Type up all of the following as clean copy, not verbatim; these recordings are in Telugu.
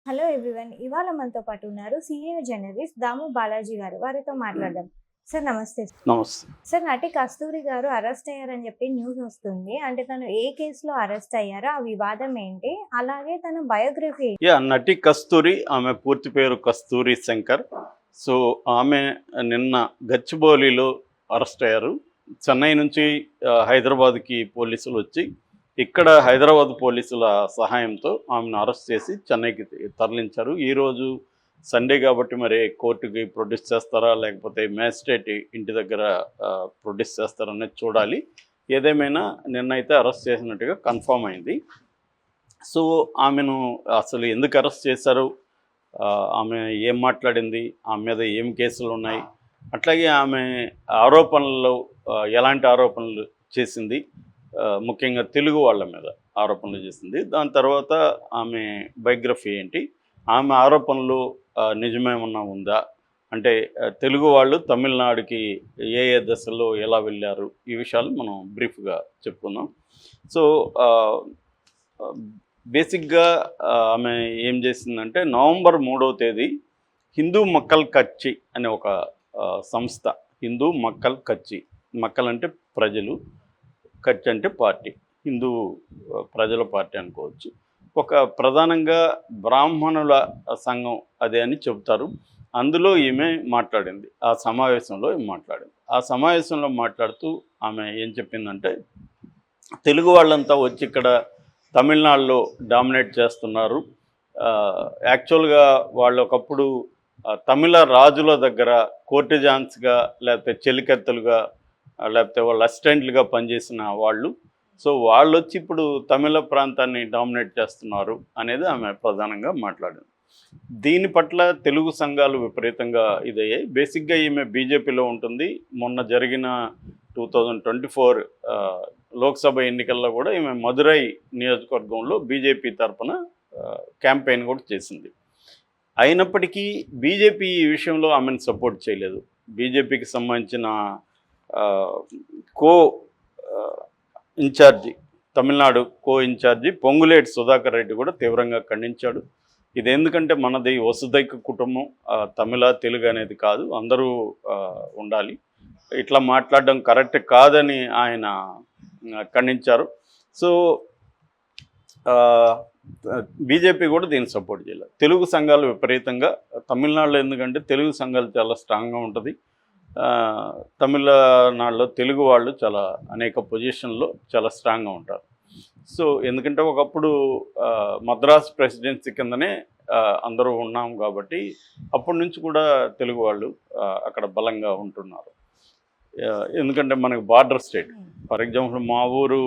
Hello everyone. ఇవాళ మనతో పాటు ఉన్నారు సీనియర్ జర్నలిస్ట్ దాము బాలాజీ గారు. వారితో మాట్లాడదాం. సార్ నమస్తే. నమస్తే. సార్ నటి కస్తూరి గారు అరెస్ట్ అయ్యారని చెప్పి న్యూస్ వస్తుంది. అంటే తను ఏ కేసులో అరెస్ట్ అయ్యారో, ఆ వివాదం ఏంటి? అలాగే తన బయోగ్రఫీ నటి కస్తూరి, ఆమె పూర్తి పేరు కస్తూరి శంకర్. సో ఆమె నిన్న గచ్చిబౌలిలో అరెస్ట్ అయ్యారు. చెన్నై నుంచి హైదరాబాద్కి పోలీసులు వచ్చి ఇక్కడ హైదరాబాద్ పోలీసుల సహాయంతో ఆమెను అరెస్ట్ చేసి చెన్నైకి తరలించారు. ఈరోజు సండే కాబట్టి మరి కోర్టుకి ప్రొడ్యూస్ చేస్తారా లేకపోతే మ్యాజిస్ట్రేట్ ఇంటి దగ్గర ప్రొడ్యూస్ చేస్తారా అనేది చూడాలి. ఏదేమైనా నిన్నైతే అరెస్ట్ చేసినట్టుగా కన్ఫర్మ్ అయింది. సో ఆమెను అసలు ఎందుకు అరెస్ట్ చేశారు, ఆమె ఏం మాట్లాడింది, ఆమె మీద ఏం కేసులు ఉన్నాయి, అట్లాగే ఆమె ఆరోపణల్లో ఎలాంటి ఆరోపణలు చేసింది, ముఖ్యంగా తెలుగు వాళ్ళ మీద ఆరోపణలు చేసింది, దాని తర్వాత ఆమె బయోగ్రఫీ ఏంటి, ఆమె ఆరోపణలు నిజమేమన్నా ఉందా, అంటే తెలుగు వాళ్ళు తమిళనాడుకి ఏ ఏ దశల్లో ఎలా వెళ్ళారు, ఈ విషయాలు మనం బ్రీఫ్గా చెప్పుకుందాం. సో బేసిక్గా ఆమె ఏం చేసిందంటే నవంబర్ 3వ తేదీ హిందూ మక్కల్ కచ్చి అనే ఒక సంస్థ, హిందూ మక్కల్ కచ్చి, మక్కల్ అంటే ప్రజలు, కచ్చి అంటే పార్టీ, హిందూ ప్రజల పార్టీ అనుకోవచ్చు. ఒక ప్రధానంగా బ్రాహ్మణుల సంఘం అదే అని చెబుతారు. అందులో ఈమె మాట్లాడింది, ఆ సమావేశంలో మాట్లాడింది. ఆ సమావేశంలో మాట్లాడుతూ ఆమె ఏం చెప్పిందంటే తెలుగు వాళ్ళంతా వచ్చి ఇక్కడ తమిళనాడులో డామినేట్ చేస్తున్నారు. యాక్చువల్గా వాళ్ళు ఒకప్పుడు తమిళ రాజుల దగ్గర కోర్టిజాన్స్గా లేకపోతే చెలికత్తెలుగా లేకపోతే వాళ్ళ అసిస్టెంట్లుగా పనిచేసిన వాళ్ళు. సో వాళ్ళు వచ్చి ఇప్పుడు తమిళ ప్రాంతాన్ని డామినేట్ చేస్తున్నారు అనేది ఆమె ప్రధానంగా మాట్లాడింది. దీని పట్ల తెలుగు సంఘాలు విపరీతంగా ఇదయ్యాయి. బేసిక్గా ఈమె బీజేపీలో ఉంటుంది. మొన్న జరిగిన 2024 లోక్సభ ఎన్నికల్లో కూడా ఈమె మదురై నియోజకవర్గంలో బీజేపీ తరఫున క్యాంపెయిన్ కూడా చేసింది. అయినప్పటికీ బీజేపీ ఈ విషయంలో ఆమెను సపోర్ట్ చేయలేదు. బీజేపీకి సంబంధించిన కో ఇన్ఛార్జి, తమిళనాడు కో ఇన్ఛార్జి పొంగులేటి సుధాకర్ రెడ్డి కూడా తీవ్రంగా ఖండించాడు. ఇది ఎందుకంటే మనది వసుదైక కుటుంబం, తమిళ తెలుగు అనేది కాదు, అందరూ ఉండాలి, ఇట్లా మాట్లాడడం కరెక్ట్ కాదని ఆయన ఖండించారు. సో బీజేపీ కూడా దీన్ని సపోర్ట్ చేయలేదు. తెలుగు సంఘాలు విపరీతంగా తమిళనాడులో, ఎందుకంటే తెలుగు సంఘాలు చాలా స్ట్రాంగ్గా ఉంటుంది. తమిళనాడులో తెలుగు వాళ్ళు చాలా అనేక పొజిషన్లో చాలా స్ట్రాంగ్గా ఉంటారు. సో ఎందుకంటే ఒకప్పుడు మద్రాస్ ప్రెసిడెన్సీ కిందనే అందరూ ఉన్నాం కాబట్టి అప్పటి నుంచి కూడా తెలుగు వాళ్ళు అక్కడ బలంగా ఉంటున్నారు. ఎందుకంటే మనకు బార్డర్ స్టేట్. ఫర్ ఎగ్జాంపుల్ మా ఊరు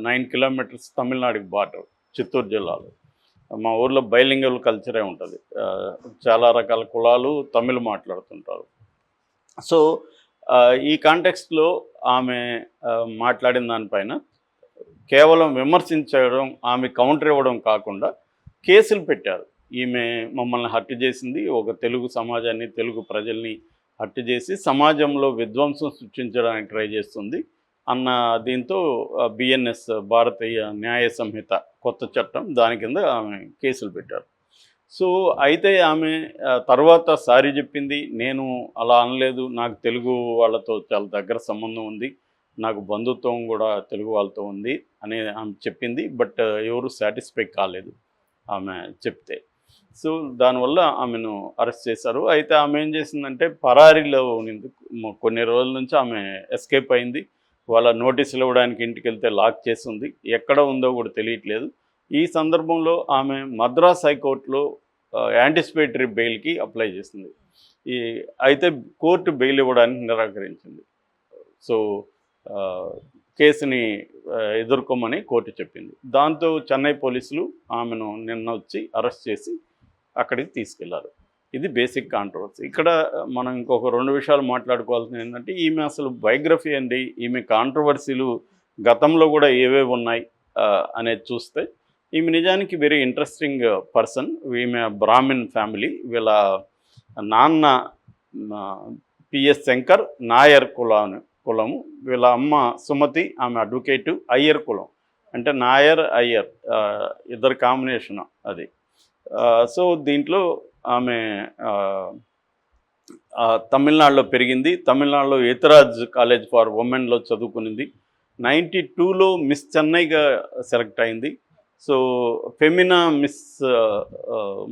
9 కిలోమీటర్స్ తమిళనాడుకి బార్డర్, చిత్తూరు జిల్లాలో. మా ఊర్లో బైలింగల్ కల్చరే ఉంటుంది. చాలా రకాల కులాలు తమిళ్ మాట్లాడుతుంటారు. సో ఈ కాంటెక్స్ట్లో ఆమె మాట్లాడిన దానిపైన కేవలం విమర్శించడం, ఆమె కౌంటర్ ఇవ్వడం కాకుండా కేసులు పెట్టారు. ఈమె మమ్మల్ని హత్య చేసింది, ఒక తెలుగు సమాజాన్ని, తెలుగు ప్రజల్ని హత్య చేసి సమాజంలో విధ్వంసం సృష్టించడానికి ట్రై చేస్తుంది అన్న దీంతో బిఎన్ఎస్, భారతీయ న్యాయ సంహిత కొత్త చట్టం, దాని కింద ఆమె కేసులు పెట్టారు. సో అయితే ఆమె తర్వాత సారీ చెప్పింది, నేను అలా అనలేదు, నాకు తెలుగు వాళ్ళతో చాలా దగ్గర సంబంధం ఉంది, నాకు బంధుత్వం కూడా తెలుగు వాళ్ళతో ఉంది అని ఆమె చెప్పింది. బట్ ఎవరు సాటిస్ఫై కాలేదు ఆమె చెప్తే. సో దానివల్ల ఆమెను అరెస్ట్ చేశారు. అయితే ఆమె ఏం చేసిందంటే పరారీలో ఉన్నందుకు కొన్ని రోజుల నుంచి ఆమె ఎస్కేప్ అయింది. వాళ్ళ నోటీసులు ఇవ్వడానికి ఇంటికి వెళ్తే లాక్ చేసింది, ఎక్కడ ఉందో కూడా తెలియట్లేదు. ఈ సందర్భంలో ఆమె మద్రాస్ హైకోర్టులో యాంటిసిపేటరీ బెయిల్కి అప్లై చేసింది. అయితే కోర్టు బెయిల్ ఇవ్వడానికి నిరాకరించింది. సో కేసుని ఎదుర్కోమని కోర్టు చెప్పింది. దాంతో చెన్నై పోలీసులు ఆమెను నిన్న వచ్చి అరెస్ట్ చేసి అక్కడికి తీసుకెళ్లారు. ఇది బేసిక్ కాంట్రవర్సీ. ఇక్కడ మనం ఇంకొక 2 విషయాలు మాట్లాడుకోవాల్సింది ఏంటంటే ఈమె అసలు బయోగ్రఫీ అండి, ఈమె కాంట్రవర్సీలు గతంలో కూడా ఏవేవి ఉన్నాయి అనేది చూస్తే ఈమె నిజానికి వెరీ ఇంట్రెస్టింగ్ పర్సన్. ఈమె బ్రాహ్మిన్ ఫ్యామిలీ, వీళ్ళ నాన్న పిఎస్ శంకర్ నాయర్ కులము, వీళ్ళ అమ్మ సుమతి, ఆమె అడ్వకేటు, అయ్యర్ కులం, అంటే నాయర్ అయ్యర్ ఇద్దరు కాంబినేషన్ అది. సో దీంట్లో ఆమె తమిళనాడులో పెరిగింది. తమిళనాడులో ఎతిరాజ్ కాలేజ్ ఫర్ ఉమెన్లో చదువుకునింది. 92లో మిస్ చెన్నైగా సెలెక్ట్ అయింది. సో ఫెమినా మిస్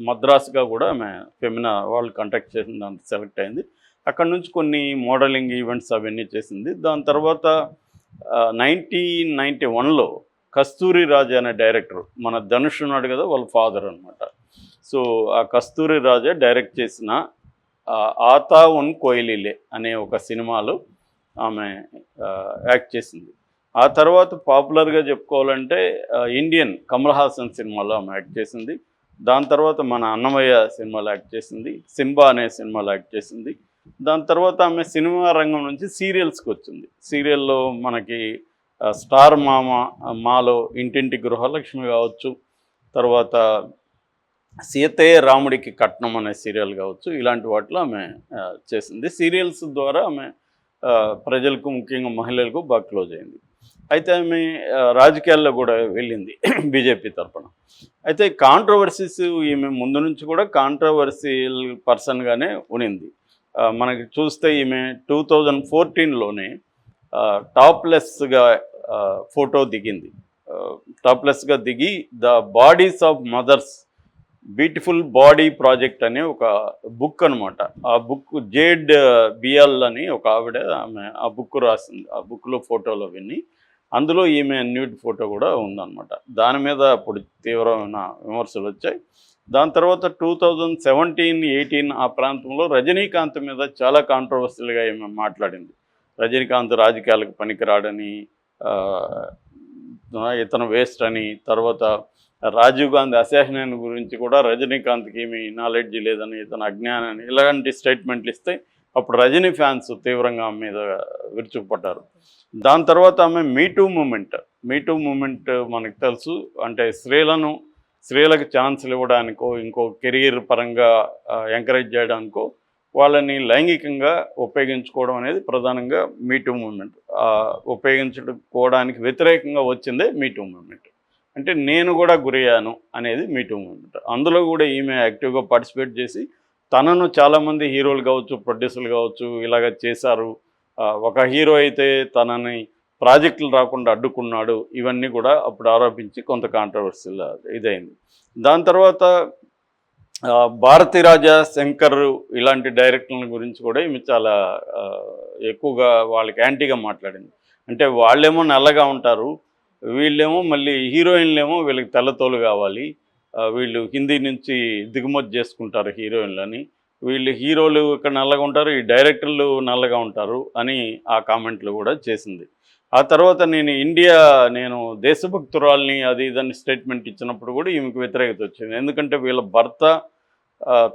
మద్రాస్గా కూడా ఆమె ఫెమినా వాళ్ళు కండక్ట్ చేసిన దాంట్లో సెలెక్ట్ అయింది. అక్కడ నుంచి కొన్ని మోడలింగ్ ఈవెంట్స్ అవన్నీ చేసింది. దాని తర్వాత 1991లో కస్తూరి రాజా అనే డైరెక్టర్, మన ధనుష్ ఉన్నాడు కదా వాళ్ళ ఫాదర్ అనమాట. సో ఆ కస్తూరి రాజా డైరెక్ట్ చేసిన ఆతా ఉన్ కోయిలీలే అనే ఒక సినిమాలో ఆమె యాక్ట్ చేసింది. ఆ తర్వాత పాపులర్గా చెప్పుకోవాలంటే ఇండియన్ కమల్ హాసన్ సినిమాలో ఆమె యాక్ట్ చేసింది. దాని తర్వాత మన అన్నమయ్య సినిమాలో యాక్ట్ చేసింది. సింబా అనే సినిమాలో యాక్ట్ చేసింది. దాని తర్వాత ఆమె సినిమా రంగం నుంచి సీరియల్స్కి వచ్చింది. సీరియల్లో మనకి స్టార్ మాలో ఇంటింటి గృహలక్ష్మి కావచ్చు, తర్వాత సీతయ్య రాముడికి కట్నం అనే సీరియల్ కావచ్చు, ఇలాంటి వాటిలో ఆమె చేసింది. సీరియల్స్ ద్వారా ఆమె ప్రజలకు ముఖ్యంగా మహిళలకు బాగా క్లోజ్ అయింది. అయితే ఆమె రాజకీయాల్లో కూడా వెళ్ళింది బీజేపీ తరఫున. అయితే కాంట్రవర్సీస్ ఈమె ముందు నుంచి కూడా కాంట్రవర్సియల్ పర్సన్గానే ఉనింది. మనకి చూస్తే ఈమె 2014లోనే టాప్లెస్గా ఫోటో దిగింది. టాప్లెస్గా దిగి the bodies of mothers beautiful body project అనే ఒక బుక్ అనమాట. ఆ బుక్ జేడ్ బియల్ అని ఒక ఆవిడ ఆమె ఆ బుక్ రాసింది. ఆ బుక్లో ఫోటోలు విని అందులో ఈమె న్యూడ్ ఫోటో కూడా ఉందన్నమాట. దాని మీద అప్పుడు తీవ్రమైన విమర్శలు వచ్చాయి. దాని తర్వాత 2017-18 ఆ ప్రాంతంలో రజనీకాంత్ మీద చాలా కాంట్రవర్సీలుగా ఈమె మాట్లాడింది. రజనీకాంత్ రాజకీయాలకు పనికిరాడని, ఇతను వేస్ట్ అని, తర్వాత రాజీవ్ గాంధీ అసాసినేషన్ గురించి కూడా రజనీకాంత్కి ఏమి నాలెడ్జ్ లేదని, ఇతను అజ్ఞానాన్ని, ఇలాంటి స్టేట్మెంట్లు ఇస్తే అప్పుడు రజనీ ఫ్యాన్స్ తీవ్రంగా ఆమె మీద విరుచుకుపడ్డారు. దాని తర్వాత ఆమె మీటూ మూమెంట్ మనకు తెలుసు. అంటే స్త్రీలకు ఛాన్సులు ఇవ్వడానికో, ఇంకో కెరీర్ పరంగా ఎంకరేజ్ చేయడానికో వాళ్ళని లైంగికంగా ఉపయోగించుకోవడం అనేది ప్రధానంగా మీటూ మూమెంట్. ఉపయోగించుకోవడానికి వ్యతిరేకంగా వచ్చిందే మీటూ మూమెంట్. అంటే నేను కూడా గురయ్యాను అనేది మీటూ మూమెంట్. అందులో కూడా ఈమె యాక్టివ్గా పార్టిసిపేట్ చేసి తనను చాలామంది హీరోలు కావచ్చు, ప్రొడ్యూసర్లు కావచ్చు ఇలాగ చేశారు. ఒక హీరో అయితే తనని ప్రాజెక్టులు రాకుండా అడ్డుకున్నాడు. ఇవన్నీ కూడా అప్పుడు ఆరోపించి కొంత కాంట్రవర్సీల్ ఇదైంది. దాని తర్వాత భారతీరాజా, శంకర్ ఇలాంటి డైరెక్టర్ల గురించి కూడా ఈమె చాలా ఎక్కువగా వాళ్ళకి యాంటీగా మాట్లాడింది. అంటే వాళ్ళేమో నల్లగా ఉంటారు, వీళ్ళేమో మళ్ళీ హీరోయిన్లేమో వీళ్ళకి తెల్లతోలు కావాలి, వీళ్ళు హిందీ నుంచి దిగుమతి చేసుకుంటారు హీరోయిన్లని, వీళ్ళు హీరోలు ఇక్కడ నల్లగా ఉంటారు, ఈ డైరెక్టర్లు నల్లగా ఉంటారు అని ఆ కామెంట్లు కూడా చేసింది. ఆ తర్వాత నేను దేశభక్తురాల్ని అది ఇదని స్టేట్మెంట్ ఇచ్చినప్పుడు కూడా ఈమెకు వ్యతిరేకత వచ్చింది. ఎందుకంటే వీళ్ళ భర్త,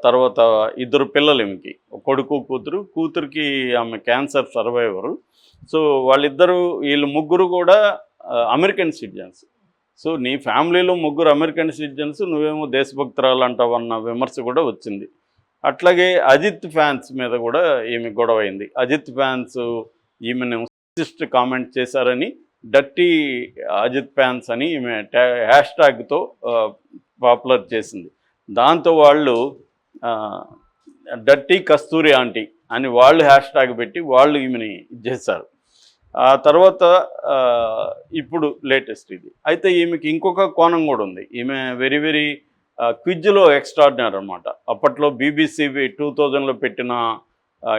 తర్వాత 2 పిల్లలు ఈమెకి, కొడుకు కూతురికి ఆమె క్యాన్సర్ సర్వైవరు. సో వీళ్ళు ముగ్గురు కూడా అమెరికన్ సిటిజన్స్. సో నీ ఫ్యామిలీలో 3 అమెరికన్ సిటిజన్స్, నువ్వేమో దేశభక్తురాలు అంటావన్న విమర్శ కూడా వచ్చింది. అట్లాగే అజిత్ ఫ్యాన్స్ మీద కూడా ఈమె గొడవ అయింది. అజిత్ ఫ్యాన్స్ ఈమెను సెక్సిస్ట్ కామెంట్ చేశారని డర్టీ అజిత్ ఫ్యాన్స్ అని ఈమె హ్యాష్ట్యాగ్తో పాపులర్ చేసింది. దాంతో వాళ్ళు డర్టీ కస్తూరి ఆంటీ అని వాళ్ళు హ్యాష్ట్యాగ్ పెట్టి వాళ్ళు ఈమెని చేశారు. ఆ తర్వాత ఇప్పుడు లేటెస్ట్ ఇది. అయితే ఈమెకి ఇంకొక కోణం కూడా ఉంది. ఈమె వెరీ క్విజ్లో ఎక్స్ట్రాడినరీ అనమాట. అప్పట్లో BBC 2000లో పెట్టిన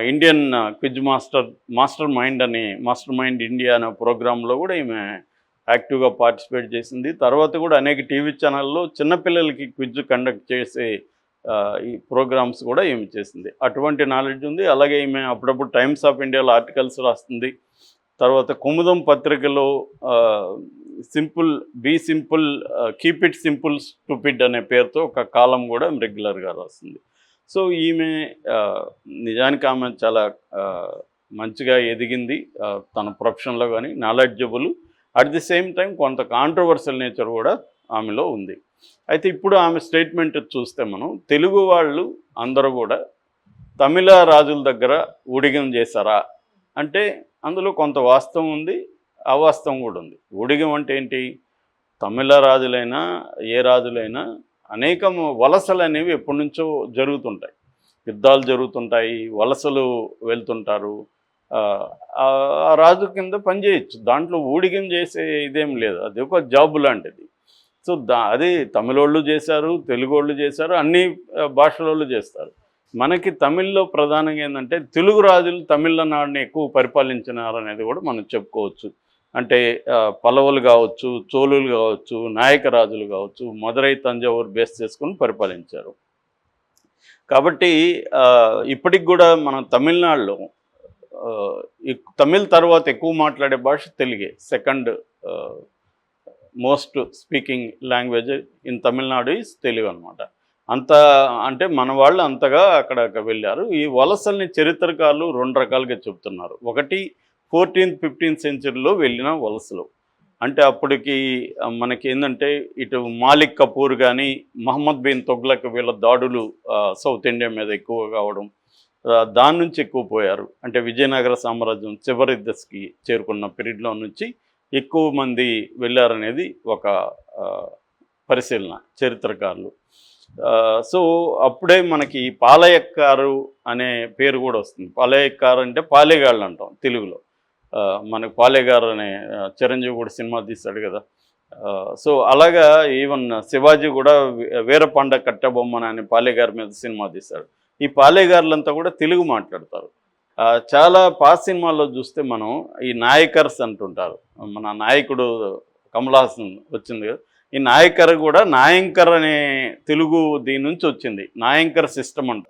Indian quiz master mind India అనే ప్రోగ్రాంలో కూడా ఈమె యాక్టివ్గా పార్టిసిపేట్ చేసింది. తర్వాత కూడా అనేక టీవీ ఛానల్లో చిన్నపిల్లలకి క్విజ్ కండక్ట్ చేసే ఈ ప్రోగ్రామ్స్ కూడా ఈమె చేసింది. అటువంటి నాలెడ్జ్ ఉంది. అలాగే ఈమె అప్పుడప్పుడు టైమ్స్ ఆఫ్ ఇండియాలో ఆర్టికల్స్ రాస్తుంది. తర్వాత కుముదం పత్రికలో be simple keep it simple stupid అనే పేరుతో ఒక కాలం కూడా రెగ్యులర్గా రాస్తుంది. సో ఈమె నిజానికి ఆమె చాలా మంచిగా ఎదిగింది తన ప్రొఫెషన్లో కానీ, knowledgeable, at the same time కొంత కాంట్రవర్షియల్ నేచర్ కూడా ఆమెలో ఉంది. అయితే ఇప్పుడు ఆమె స్టేట్మెంట్ చూస్తే మనం తెలుగు వాళ్ళు అందరూ కూడా తమిళ రాజుల దగ్గర ఊడిగం చేశారా అంటే అందులో కొంత వాస్తవం ఉంది, అవాస్తవం కూడా ఉంది. ఊడిగం అంటే ఏంటి? తమిళ రాజులైనా ఏ రాజులైనా అనేకం వలసలు అనేవి ఎప్పటి నుంచో జరుగుతుంటాయి. యుద్ధాలు జరుగుతుంటాయి, వలసలు వెళ్తుంటారు. ఆ రాజు కింద పనిచేయచ్చు, దాంట్లో ఊడిగం చేసే ఇదేం లేదు, అది ఒక జాబ్ లాంటిది. సో అది తమిళోళ్ళు చేశారు, తెలుగోళ్ళు చేశారు, అన్ని భాషలోళ్ళు చేస్తారు. మనకి తమిళ్లో ప్రధానంగా ఏంటంటే తెలుగు రాజులు తమిళనాడుని ఎక్కువ పరిపాలించినారు అనేది కూడా మనం చెప్పుకోవచ్చు. అంటే పల్లవులు కావచ్చు, చోళులు కావచ్చు, నాయక రాజులు కావచ్చు, మదురై తంజావూరు బేస్ చేసుకొని పరిపాలించారు. కాబట్టి ఇప్పటికి కూడా మనం తమిళనాడులో తమిళ్ తర్వాత ఎక్కువ మాట్లాడే భాష తెలుగే. Second most speaking language in Tamil Nadu is Telugu అనమాట. అంత అంటే మన వాళ్ళు అంతగా అక్కడ వెళ్ళారు. ఈ వలసల్ని చరిత్రకారులు 2 రకాలుగా చెప్తున్నారు. ఒకటి 14th 15th సెంచరీలో వెళ్ళిన వలసలు. అంటే అప్పటికి మనకి ఏంటంటే ఇటు మాలిక్ కపూర్ కానీ, మహమ్మద్ బిన్ తుగ్లక్ వీళ్ళ దాడులు సౌత్ ఇండియా మీద ఎక్కువ కావడం, దాని నుంచి ఎక్కువ పోయారు. అంటే విజయనగర సామ్రాజ్యం చివరి దశకి చేరుకున్న పీరియడ్లో నుంచి ఎక్కువ మంది వెళ్ళారనేది ఒక పరిశీలన చరిత్రకారులు. సో అప్పుడే మనకి పాలయక్కారు అనే పేరు కూడా వస్తుంది. పాలయక్కారు అంటే పాలేగాళ్ళు అంటాం తెలుగులో. మనకు పాలేగారు అనే చిరంజీవి కూడా సినిమా తీస్తాడు కదా. సో అలాగా ఈవెన్ శివాజీ కూడా వీరపాండ కట్టబొమ్మన అనే పాలేగారి మీద సినిమా తీస్తాడు. ఈ పాలేగారులంతా కూడా తెలుగు మాట్లాడతారు. చాలా పాత సినిమాల్లో చూస్తే మనం ఈ నాయకర్స్ అంటుంటారు. మన నాయకుడు కమల్ హాసన్ వచ్చింది కదా, ఈ నాయకర్ కూడా నాయంకర్ అనే తెలుగు దీని నుంచి వచ్చింది. నాయంకర్ సిస్టమ్ అంట.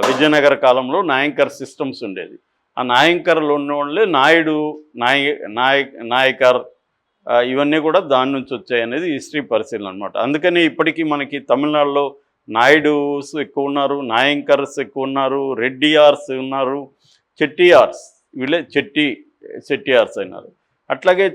విజయనగర కాలంలో నాయంకర్ సిస్టమ్స్ ఉండేది. ఆ నాయంకర్లు ఉన్న వాళ్ళే నాయుడు, నాయకర్ ఇవన్నీ కూడా దాని నుంచి వచ్చాయి అనేది హిస్టరీ పరిశీలన అనమాట. అందుకని ఇప్పటికీ మనకి తమిళనాడులో నాయుడుస్ ఎక్కువ ఉన్నారు, నాయంకర్స్ ఎక్కువ ఉన్నారు, రెడ్డియార్స్ ఉన్నారు, చెట్టియార్స్ వీళ్ళే చెట్టియార్స్ అయినారు. అట్లాగే